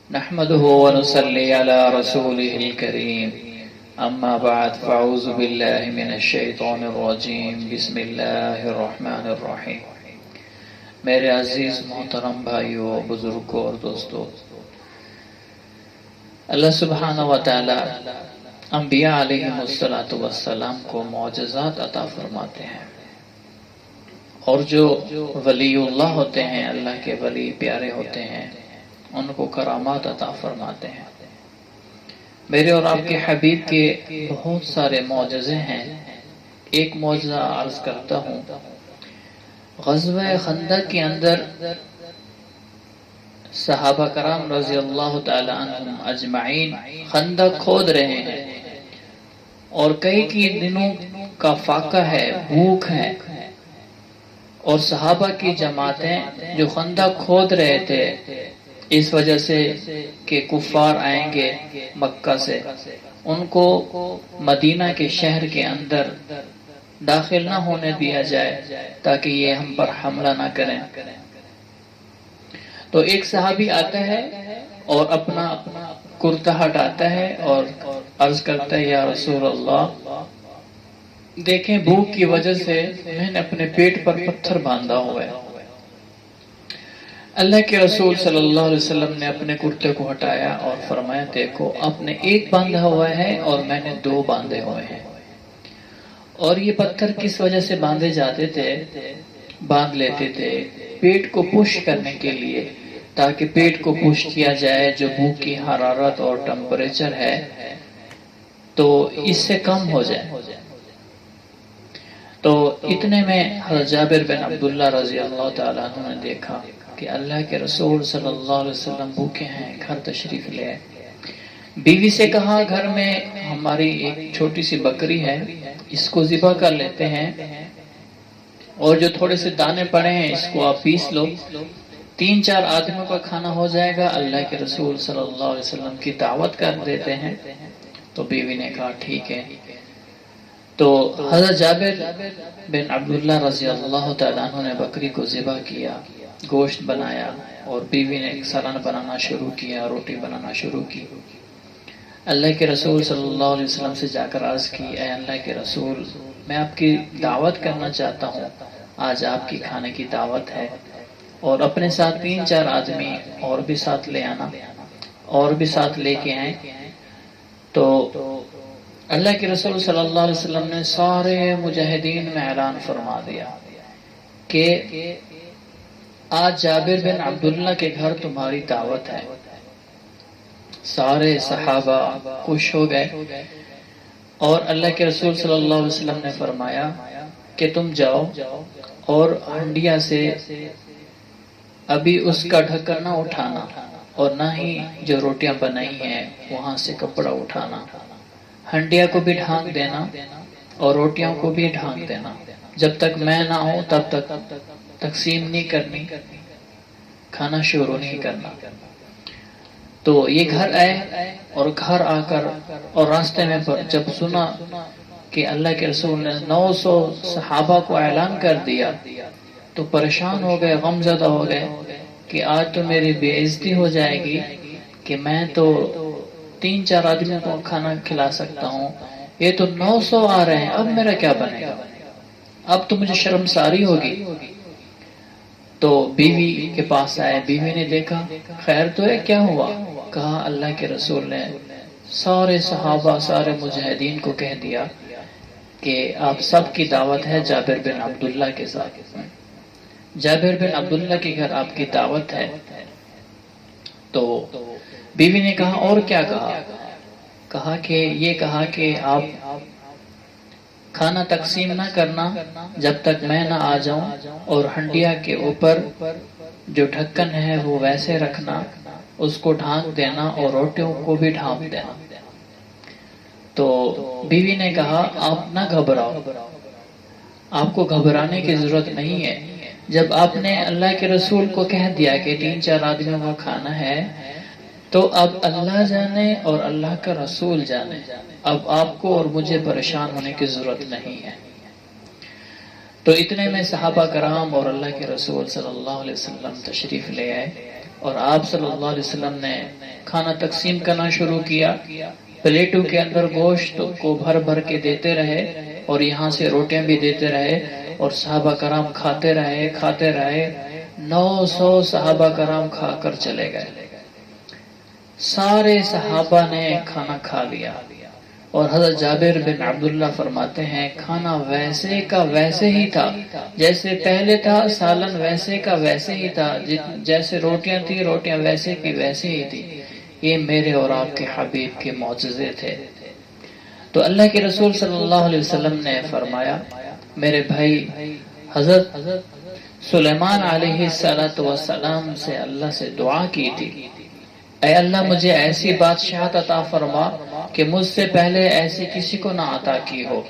نحمده ونصلي على رسوله الكريم اما بعد فاعوذ بالله من الشیطان الرجیم بسم اللہ الرحمن الرحیم۔ میرے عزیز محترم بھائیوں، بزرگوں اور دوستوں، اللہ سبحانہ و تعالی انبیاء علیہ السلام کو معجزات عطا فرماتے ہیں، اور جو ولی اللہ ہوتے ہیں، اللہ کے ولی پیارے ہوتے ہیں، ان کو کرامات عطا فرماتے ہیں۔ میرے اور آپ کے حبیب کے بہت سارے معجزے ہیں۔ ایک معجزہ عرض کرتا ہوں۔ غزوہ خندق کے اندر صحابہ کرام رضی اللہ تعالی عنہم اجمعین خندق کھود رہے ہیں، اور کئی دنوں کا فاقہ ہے، بھوک ہے، اور صحابہ کی جماعتیں جو خندق کھود رہے تھے اس وجہ سے کہ کفار آئیں گے مکہ سے، ان کو مدینہ کے شہر کے اندر داخل نہ ہونے دیا جائے تاکہ یہ ہم پر حملہ نہ کریں۔ تو ایک صحابی آتا ہے اور اپنا کرتا ہٹاتا ہے اور عرض کرتا ہے، یا رسول اللہ، دیکھیں بھوک کی وجہ سے میں نے اپنے پیٹ پر پتھر باندھا ہوا ہے۔ اللہ کے رسول صلی اللہ علیہ وسلم نے اپنے کرتے کو ہٹایا اور فرمایا، دیکھو آپ نے ایک باندھا ہوا ہے اور میں نے دو باندھے ہوئے ہیں۔ اور یہ پتھر کس وجہ سے باندھے جاتے تھے، باندھ لیتے تھے پیٹ کو پش کرنے کے لیے، تاکہ پیٹ کو پش کیا جائے، جو بھوک کی حرارت اور ٹمپریچر ہے تو اس سے کم ہو جائے۔ تو اتنے میں حضرت جابر بن عبداللہ رضی اللہ تعالیٰ عنہ نے دیکھا کہ اللہ کے رسول صلی اللہ علیہ وسلم بھوکے ہیں، گھر تشریف لے آئے۔ بیوی سے کہا، گھر میں ہماری ایک چھوٹی سی بکری ہے، اس کو ذبح کر لیتے ہیں، اور جو تھوڑے سے دانے پڑے ہیں اس کو آپ پیس لو، 3-4 آدمیوں کا کھانا ہو جائے گا۔ اللہ کے رسول صلی اللہ علیہ وسلم کی دعوت کر دیتے ہیں۔ تو بیوی نے کہا ٹھیک ہے۔ تو حضرت جابر بن عبداللہ رضی اللہ تعالیٰ عنہ نے بکری کو ذبح کیا، گوشت بنایا، اور بیوی نے سالن بنانا شروع کیا، روٹی بنانا شروع کی۔ اللہ کے رسول صلی اللہ علیہ وسلم سے جا کر عرض کی، اے اللہ کے رسول، میں آپ کی دعوت کرنا چاہتا ہوں، آج آپ کی کھانے کی دعوت ہے، اور اپنے ساتھ 3-4 آدمی اور بھی ساتھ لے آنا، اور بھی ساتھ لے کے آئیں۔ تو اللہ کے رسول صلی اللہ علیہ وسلم نے سارے مجاہدین میں اعلان فرما دیا کہ آج جابر بن عبداللہ کے گھر تمہاری دعوت ہے۔ سارے صحابہ خوش ہو گئے، اور اللہ کے رسول صلی اللہ علیہ وسلم نے فرمایا کہ تم جاؤ اور ہنڈیا سے ابھی اس کا ڈھکن نہ اٹھانا، اور نہ ہی جو روٹیاں بنائی ہیں وہاں سے کپڑا اٹھانا، ہنڈیا کو بھی ڈھانک دینا اور روٹیوں کو بھی ڈھانک دینا، جب تک میں نہ ہوں تب تک تقسیم نہیں کرنی، کھانا شروع نہیں کرنا۔ تو یہ گھر آئے، اور گھر آ کر اور راستے میں جب سنا کہ اللہ کے رسول نے 900 صحابہ کو اعلان کر دیا تو پریشان ہو گئے، غم زدہ ہو گئے کہ آج تو میری بے عزتی ہو جائے گی کہ میں تو 3-4 آدمیوں کو کھانا کھلا سکتا ہوں، یہ تو 900 آ رہے ہیں، اب میرا کیا بنے گا، اب تو مجھے شرمساری ہوگی۔ تو بیوی کے پاس آئے، بیوی نے دیکھا خیر تو ہے، کیا ہوا؟ کہا اللہ کے رسول نے سارے صحابہ، سارے مجاہدین کو کہہ دیا کہ آپ سب کی دعوت ہے جابر بن عبداللہ کے ساتھ، جابر بن عبداللہ کے گھر آپ کی دعوت ہے۔ تو بیوی نے کہا اور کیا کہا؟ کہا کہ یہ کہا کہ آپ کھانا تقسیم نہ کرنا جب تک میں نہ آ جاؤں، اور ہنڈیا کے اوپر جو ڈھکن ہے وہ ویسے رکھنا، اس کو ڈھانک دینا، اور روٹیوں کو بھی ڈھانک دینا۔ تو بیوی نے کہا آپ نہ گھبراؤ، آپ کو گھبرانے کی ضرورت نہیں ہے، جب آپ نے اللہ کے رسول کو کہہ دیا کہ 3-4 آدمیوں کا کھانا ہے، تو اب اللہ جانے اور اللہ کا رسول جانے، اب آپ کو اور مجھے پریشان ہونے کی ضرورت نہیں ہے۔ تو اتنے میں صحابہ کرام اور اللہ کے رسول صلی اللہ علیہ وسلم تشریف لے آئے، اور آپ صلی اللہ علیہ وسلم نے کھانا تقسیم کرنا شروع کیا، پلیٹوں کے اندر گوشت کو بھر بھر کے دیتے رہے اور یہاں سے روٹیاں بھی دیتے رہے، اور صحابہ کرام کھاتے رہے 900 صحابہ کرام کھا کر چلے گئے۔ سارے صحابہ نے کھانا کھا لیا، اور حضرت جابر بن عبداللہ فرماتے ہیں کھانا ویسے کا ویسے ہی تھا جیسے پہلے تھا، سالن ویسے کا ویسے ہی تھا، جیسے روٹیاں تھی روٹیاں ویسے کی ویسے ہی تھی۔ یہ میرے اور آپ کے حبیب کے معجزے تھے۔ تو اللہ کے رسول صلی اللہ علیہ وسلم نے فرمایا، میرے بھائی حضرت سلیمان علیہ السلام سے اللہ سے دعا کی تھی، اے اللہ مجھے ایسی بادشاہت عطا فرما کہ مجھ سے پہلے ایسی کسی کو نہ عطا کی ہو،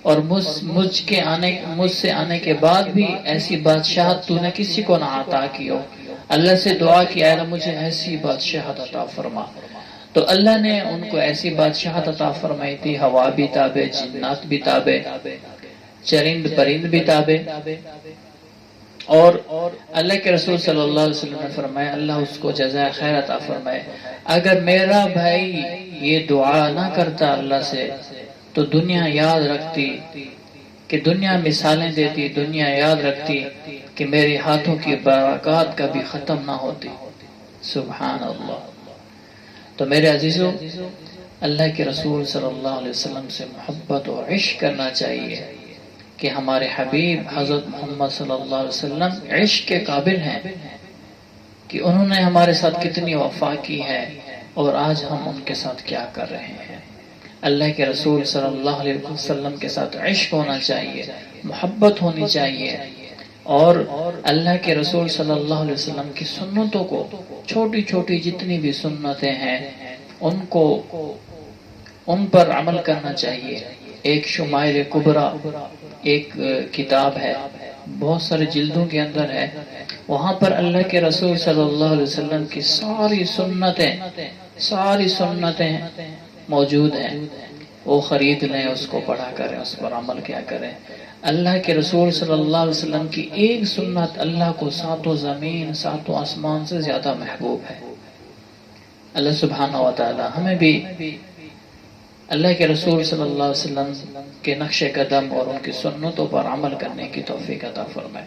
اور مجھ سے آنے کے بعد بھی ایسی بادشاہت تو نے کسی کو نہ عطا کی ہو۔ اللہ سے دعا کی، اے اللہ مجھے ایسی بادشاہت عطا فرما۔ تو اللہ نے ان کو ایسی بادشاہت عطا فرمائی تھی، ہوا بھی تابع، جنات بھی تابع، چرند پرند بھی تابع۔ اور اللہ کے رسول صلی اللہ علیہ وسلم نے فرمایا، اللہ اس کو جزائے خیر عطا فرمائے، اگر میرا بھائی یہ دعا نہ کرتا اللہ سے تو دنیا یاد رکھتی، کہ دنیا مثالیں دیتی، دنیا یاد رکھتی کہ میرے ہاتھوں کی برکات کبھی ختم نہ ہوتی۔ سبحان اللہ۔ تو میرے عزیزو، اللہ کے رسول صلی اللہ علیہ وسلم سے محبت اور عشق کرنا چاہیے کہ ہمارے حبیب حضرت محمد صلی اللہ علیہ وسلم عشق کے قابل ہیں، کہ انہوں نے ہمارے ساتھ کتنی وفا کی ہے، اور آج ہم ان کے ساتھ کیا کر رہے ہیں۔ اللہ کے رسول صلی اللہ علیہ وسلم کے ساتھ عشق ہونا چاہیے، محبت ہونی چاہیے، اور اللہ کے رسول صلی اللہ علیہ وسلم کی سنتوں کو، چھوٹی چھوٹی جتنی بھی سنتیں ہیں ان پر عمل کرنا چاہیے۔ ایک شمائل کبریٰ ایک کتاب ہے، بہت سارے جلدوں کے اندر ہے، وہاں پر اللہ کے رسول صلی اللہ علیہ وسلم کی ساری سنتیں موجود ہیں۔ وہ خرید لیں، اس کو پڑھا کریں، اس پر عمل کیا کریں۔ اللہ کے رسول صلی اللہ علیہ وسلم کی ایک سنت اللہ کو ساتوں زمین ساتوں آسمان سے زیادہ محبوب ہے۔ اللہ سبحانہ و تعالی ہمیں بھی اللہ کے رسول صلی اللہ علیہ وسلم کے نقش قدم اور ان کی سنتوں پر عمل کرنے کی توفیق عطا فرمائے۔